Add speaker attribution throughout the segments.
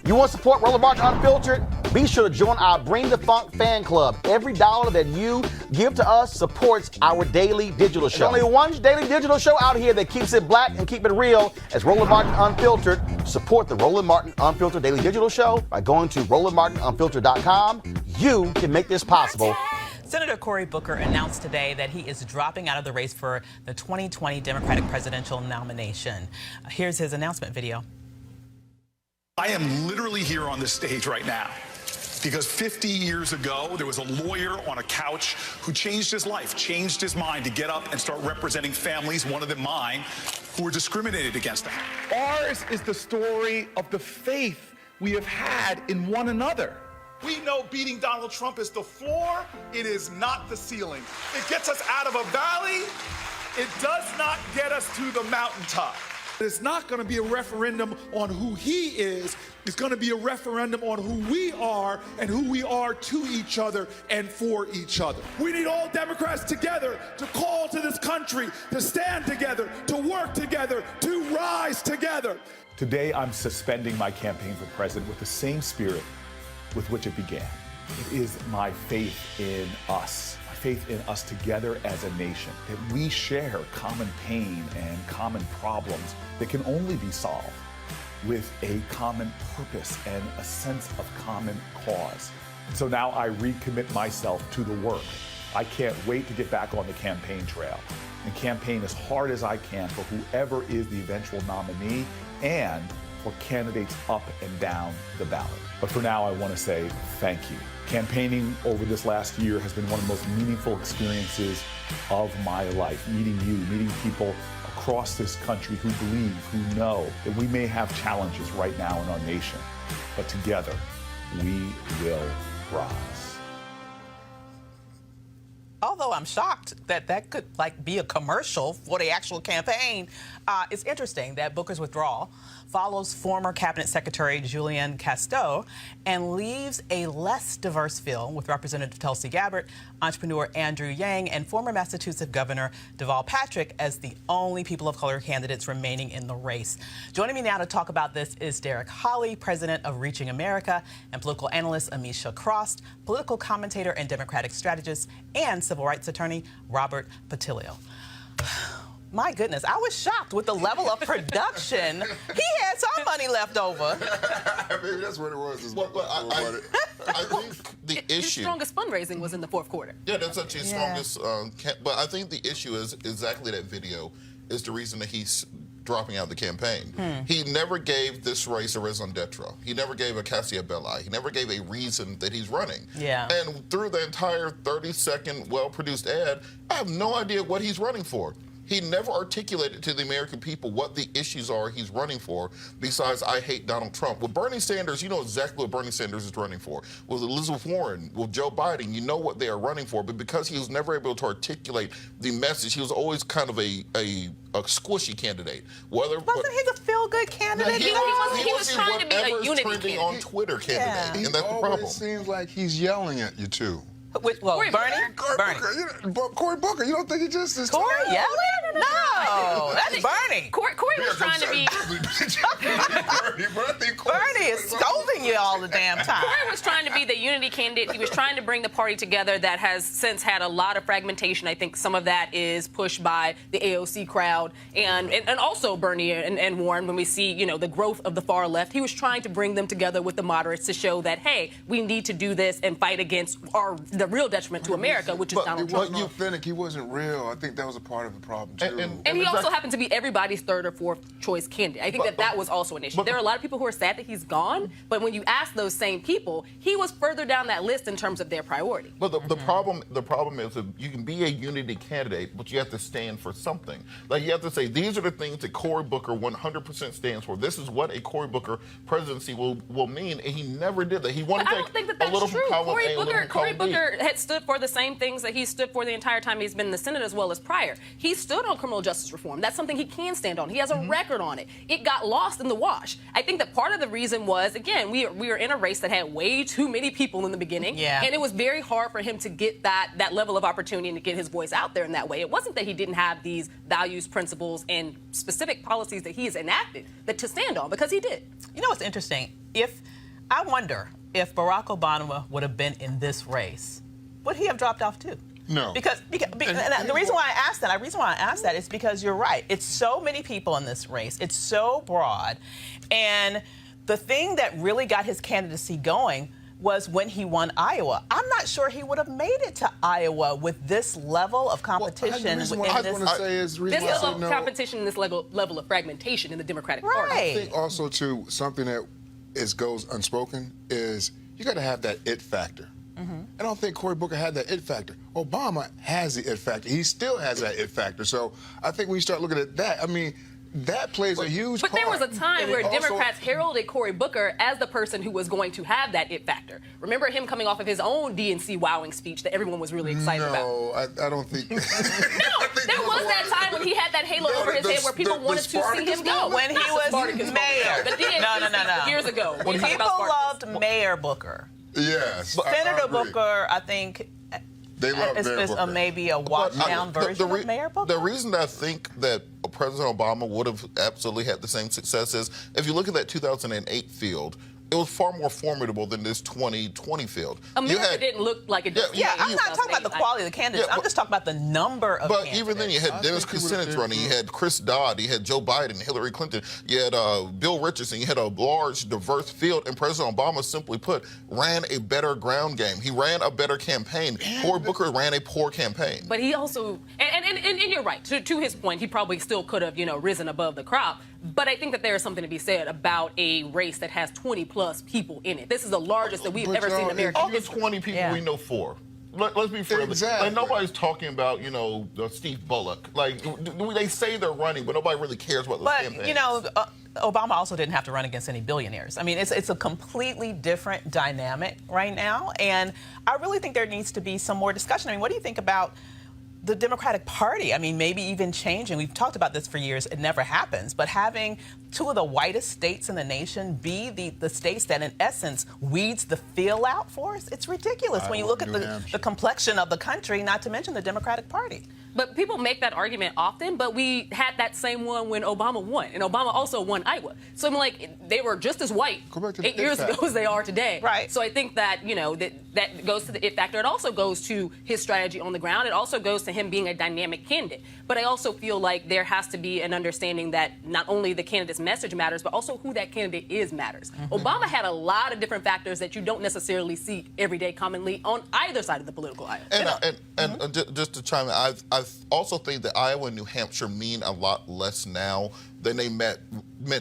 Speaker 1: You want to support Roland Martin Unfiltered? Be sure to join our Bring the Funk fan club. Every dollar that you give to us supports our daily digital show. There's only one daily digital show out here that keeps it black and keep it real as Roland Martin Unfiltered. Support the Roland Martin Unfiltered daily digital show by going to RolandMartinUnfiltered.com. You can make this possible.
Speaker 2: Senator Cory Booker announced today that he is dropping out of the race for the 2020 Democratic presidential nomination. Here's his announcement video.
Speaker 3: I am literally here on this stage right now because 50 years ago, there was a lawyer on a couch who changed his life, changed his mind to get up and start representing families, one of them mine, who were discriminated against.
Speaker 4: Ours is the story of the faith we have had in one another.
Speaker 3: We know beating Donald Trump is the floor. It is not the ceiling. It gets us out of a valley. It does not get us to the mountaintop. It's not going to be a referendum on who he is. It's going to be a referendum on who we are and who we are to each other and for each other. We need all Democrats together to call to this country, to stand together, to work together, to rise together.
Speaker 4: Today, I'm suspending my campaign for president with the same spirit with which it began. It is my faith in us. Faith in us together as a nation, that we share common pain and common problems that can only be solved with a common purpose and a sense of common cause. So now I recommit myself to the work. I can't wait to get back on the campaign trail and campaign as hard as I can for whoever is the eventual nominee and for candidates up and down the ballot. But for now, I want to say thank you. Campaigning over this last year has been one of the most meaningful experiences of my life. Meeting you, meeting people across this country who believe, who know that we may have challenges right now in our nation, but together we will rise.
Speaker 2: Although I'm shocked that that could be a commercial for the actual campaign, it's interesting that Booker's withdrawal follows former Cabinet Secretary Julián Castro and leaves a less diverse field with Representative Tulsi Gabbard, entrepreneur Andrew Yang, and former Massachusetts Governor Deval Patrick as the only people of color candidates remaining in the race. Joining me now to talk about this is Derek Hawley, president of Reaching America, and political analyst Amisha Cross, political commentator and Democratic strategist, and civil rights attorney Robert Patilio. My goodness, I was shocked with the level of production. He had some money left over.
Speaker 5: Maybe that's what it was. I think the issue...
Speaker 6: His strongest fundraising was in the fourth quarter.
Speaker 5: Yeah, that's actually his strongest... but I think the issue is exactly that video is the reason that he's dropping out of the campaign. He never gave this race a raison d'etre. He never gave a Cassia Belli. He never gave a reason that he's running. And through the entire 30-second well-produced ad, I have no idea what he's running for. He never articulated to the American people what the issues are he's running for, besides, I hate Donald Trump. With Bernie Sanders, you know exactly what Bernie Sanders is running for. With Elizabeth Warren, with Joe Biden, you know what they are running for. But because he was never able to articulate the message, he was always kind of a squishy candidate.
Speaker 2: Wasn't he the feel-good candidate?
Speaker 6: He was trying to be a unity candidate.
Speaker 5: On Twitter candidate, and that's the problem.
Speaker 7: It seems like he's yelling at you, too.
Speaker 2: Bernie?
Speaker 7: Cory Booker, you don't think he just is
Speaker 2: Cory yelling? No, that's Bernie.
Speaker 6: Cory was trying to be...
Speaker 2: Bernie is scolding you all the damn time.
Speaker 6: Cory was trying to be the unity candidate. He was trying to bring the party together that has since had a lot of fragmentation. I think some of that is pushed by the AOC crowd and also Bernie and Warren. When we see, you know, the growth of the far left, he was trying to bring them together with the moderates to show that, hey, we need to do this and fight against the real detriment to America, which is Donald Trump.
Speaker 7: But you think he wasn't real. I think that was a part of the problem, too.
Speaker 6: And he also happened to be everybody's third or fourth choice candidate. I think that was also an issue. There are a lot of people who are sad that he's gone, but when you ask those same people, he was further down that list in terms of their priority.
Speaker 5: But the problem is that you can be a unity candidate, but you have to stand for something. Like, you have to say, these are the things that Cory Booker 100% stands for. This is what a Cory Booker presidency will mean, and he never did that. He wanted
Speaker 6: to take a little from column A, a little from column B. Cory Booker had stood for the same things that he stood for the entire time he's been in the Senate, as well as prior. He stood on criminal justice reform. That's something he can stand on. He has a record on it. It got lost in the wash. I think that part of the reason was, again, we were in a race that had way too many people in the beginning, and it was very hard for him to get that level of opportunity and to get his voice out there in that way. It wasn't that he didn't have these values, principles, and specific policies that he has enacted to stand on, because he did.
Speaker 2: You know what's interesting? If I wonder if Barack Obama would have been in this race, would he have dropped off too?
Speaker 7: No.
Speaker 2: Because and the reason why I asked that is because you're right. It's so many people in this race. It's so broad. And the thing that really got his candidacy going was when he won Iowa. I'm not sure he would have made it to Iowa with this level of competition.
Speaker 7: This level of
Speaker 6: competition and this level of fragmentation in the Democratic Party.
Speaker 7: I think also, too, something that goes unspoken is you got to have that it factor. I don't think Cory Booker had that it factor. Obama has the it factor. He still has that it factor. So I think when you start looking at that, I mean, that plays a huge part.
Speaker 6: But there was a time where Democrats heralded Cory Booker as the person who was going to have that it factor. Remember him coming off of his own DNC wowing speech that everyone was really excited about?
Speaker 7: No, I don't think.
Speaker 6: No, there was that time when he had that halo over his head where people wanted to see him go.
Speaker 2: When he was mayor.
Speaker 6: No. Years ago.
Speaker 2: People loved Mayor Booker.
Speaker 7: Yes.
Speaker 2: Senator Booker, I think, is maybe a watered-down version of Mayor Booker.
Speaker 5: The reason I think that President Obama would have absolutely had the same success is, if you look at that 2008 field, it was far more formidable than this 2020 field.
Speaker 6: America didn't look like it did.
Speaker 2: I'm not talking about the quality of the candidates. I'm just talking about the number of candidates.
Speaker 5: But even then, you had Dennis Kucinich running, you had Chris Dodd, you had Joe Biden, Hillary Clinton, you had Bill Richardson, you had a large, diverse field, and President Obama, simply put, ran a better ground game. He ran a better campaign. Cory Booker ran a poor campaign.
Speaker 6: But he also, and you're right, to his point, he probably still could have, risen above the crop. But I think that there is something to be said about a race that has 20-plus people in it. This is the largest that we've ever seen in America.
Speaker 5: Of the 20 people, we know 4. Let's be fair.
Speaker 7: Exactly.
Speaker 5: Like, nobody's talking about, Steve Bullock. Like, they say they're running, but nobody really cares about those campaigns.
Speaker 2: Obama also didn't have to run against any billionaires. I mean, it's a completely different dynamic right now. And I really think there needs to be some more discussion. I mean, what do you think about the Democratic Party? I mean, maybe even changing. We've talked about this for years. It never happens. But having 2 of the whitest states in the nation be the states that, in essence, weeds the field out for us, it's ridiculous when you look at the complexion of the country, not to mention the Democratic Party.
Speaker 6: But people make that argument often, but we had that same one when Obama won. And Obama also won Iowa. So I'm like, they were just as white 8 years ago as they are today.
Speaker 2: Right.
Speaker 6: So I think that, that goes to the it factor. It also goes to his strategy on the ground. It also goes to him being a dynamic candidate. But I also feel like there has to be an understanding that not only the candidate's message matters, but also who that candidate is matters. Obama had a lot of different factors that you don't necessarily see every day commonly on either side of the political aisle.
Speaker 5: And just to chime in, I also think that Iowa and New Hampshire mean a lot less now than they meant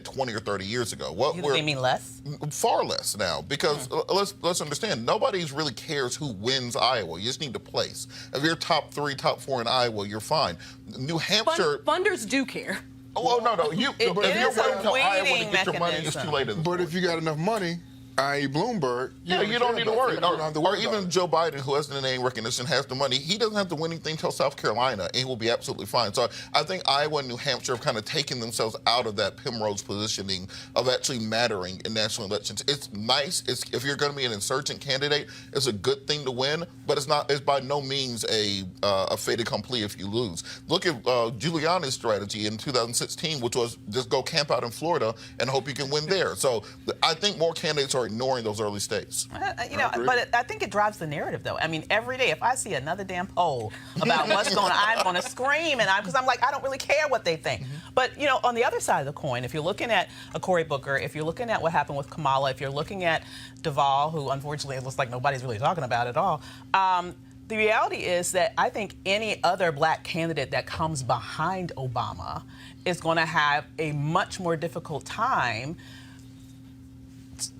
Speaker 5: 20 or 30 years ago.
Speaker 2: They mean less?
Speaker 5: Far less now, because let's understand, nobody really cares who wins Iowa. You just need to place. If you're top 3, top 4 in Iowa, you're fine. New Hampshire...
Speaker 6: Funders do care.
Speaker 5: Oh, no. If you're waiting until Iowa to get your money, it's too late.
Speaker 7: But if you got enough money, i.e. Bloomberg,
Speaker 5: you don't need to worry. Or even Joe Biden, who has the name recognition, has the money. He doesn't have to win anything till South Carolina, and he will be absolutely fine. So I think Iowa and New Hampshire have kind of taken themselves out of that Primrose positioning of actually mattering in national elections. It's nice. If you're going to be an insurgent candidate, it's a good thing to win, but it's by no means a fait accompli if you lose. Look at Giuliani's strategy in 2016, which was just go camp out in Florida and hope you can win there. So I think more candidates are ignoring those early states.
Speaker 2: But I think it drives the narrative, though. I mean, every day, if I see another damn poll about what's going on, I'm going to scream, because I'm like, I don't really care what they think. But, on the other side of the coin, if you're looking at a Cory Booker, if you're looking at what happened with Kamala, if you're looking at Deval, who unfortunately it looks like nobody's really talking about at all, the reality is that I think any other black candidate that comes behind Obama is going to have a much more difficult time,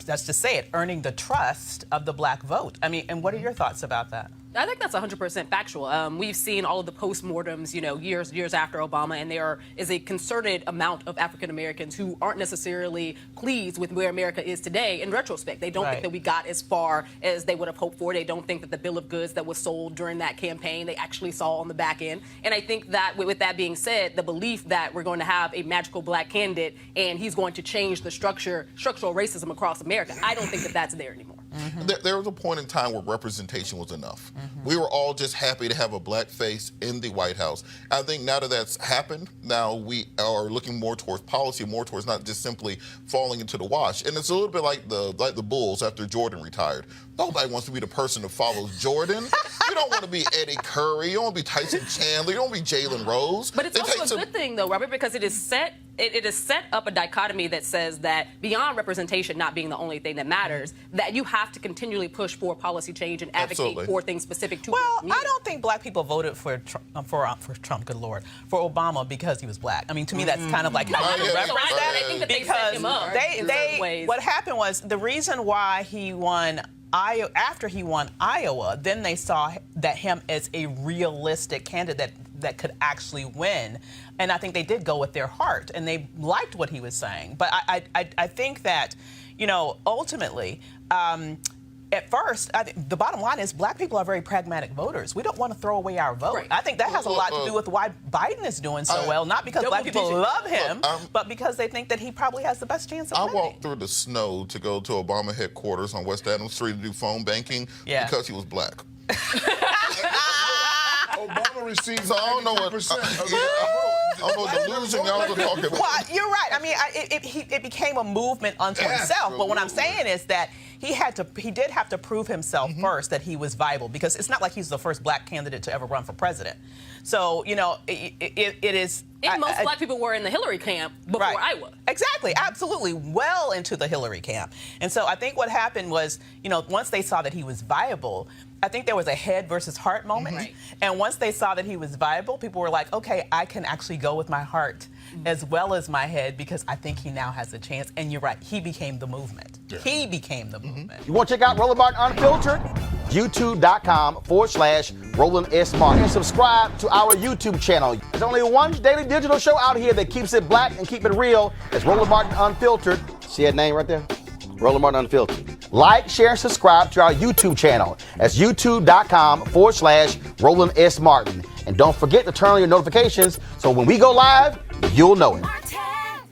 Speaker 2: that's to say it, earning the trust of the black vote. I mean, and what are your thoughts about that?
Speaker 6: I think that's 100% factual. We've seen all of the postmortems, years after Obama, and there is a concerted amount of African Americans who aren't necessarily pleased with where America is today in retrospect. They don't think that we got as far as they would have hoped for. They don't think that the bill of goods that was sold during that campaign, they actually saw on the back end. And I think that with that being said, the belief that we're going to have a magical black candidate and he's going to change the structural racism across America, I don't think that that's there anymore.
Speaker 5: There was a point in time where representation was enough. We were all just happy to have a black face in the White House. I think now that that's happened, now we are looking more towards policy, more towards not just simply falling into the wash. And it's a little bit like the Bulls after Jordan retired. Nobody wants to be the person that follows Jordan. You don't want to be Eddie Curry. You don't want to be Tyson Chandler. You don't want to be Jalen Rose.
Speaker 6: But it's also a good thing, though, Robert, because it is set up a dichotomy that says that beyond representation not being the only thing that matters, that you have to continually push for policy change and advocate for things specific to.
Speaker 2: Well, I don't think black people voted for Trump, good Lord, for Obama because he was black. I mean, to me, that's kind of like how you reference that.
Speaker 6: I think that they set him up.
Speaker 2: What happened was the reason why he won after he won Iowa, then they saw that him as a realistic candidate that could actually win. And I think they did go with their heart, and they liked what he was saying. But I think that, ultimately, at first, the bottom line is black people are very pragmatic voters. We don't want to throw away our vote. Right. I think that has a lot to do with why Biden is doing so well, not because black people love him, but because they think that he probably has the best chance of winning.
Speaker 5: I walked through the snow to go to Obama headquarters on West Adams Street to do phone banking because he was black.
Speaker 7: Obama received
Speaker 5: so I don't know what delusion y'all are talking about.
Speaker 2: Well, you're right. I mean, it became a movement unto himself. But what I'm saying is that he did have to prove himself first that he was viable, because it's not like he's the first black candidate to ever run for president. So, it is.
Speaker 6: Most black people were in the Hillary camp before Iowa.
Speaker 2: Exactly, absolutely, well into the Hillary camp. And so I think what happened was, once they saw that he was viable, I think there was a head versus heart moment. Right. And once they saw that he was viable, people were like, okay, I can actually go with my heart as well as my head, because I think he now has a chance. And you're right, he became the movement. Yeah. He became the movement.
Speaker 1: You want to check out Roland Martin Unfiltered? YouTube.com/Roland S. Martin. And subscribe to our YouTube channel. There's only one daily digital show out here that keeps it black and keep it real. It's Roland Martin Unfiltered. See that name right there? Roland Martin Unfiltered. Like, share, and subscribe to our YouTube channel. That's youtube.com/Roland S. Martin. And don't forget to turn on your notifications so when we go live, you'll know it.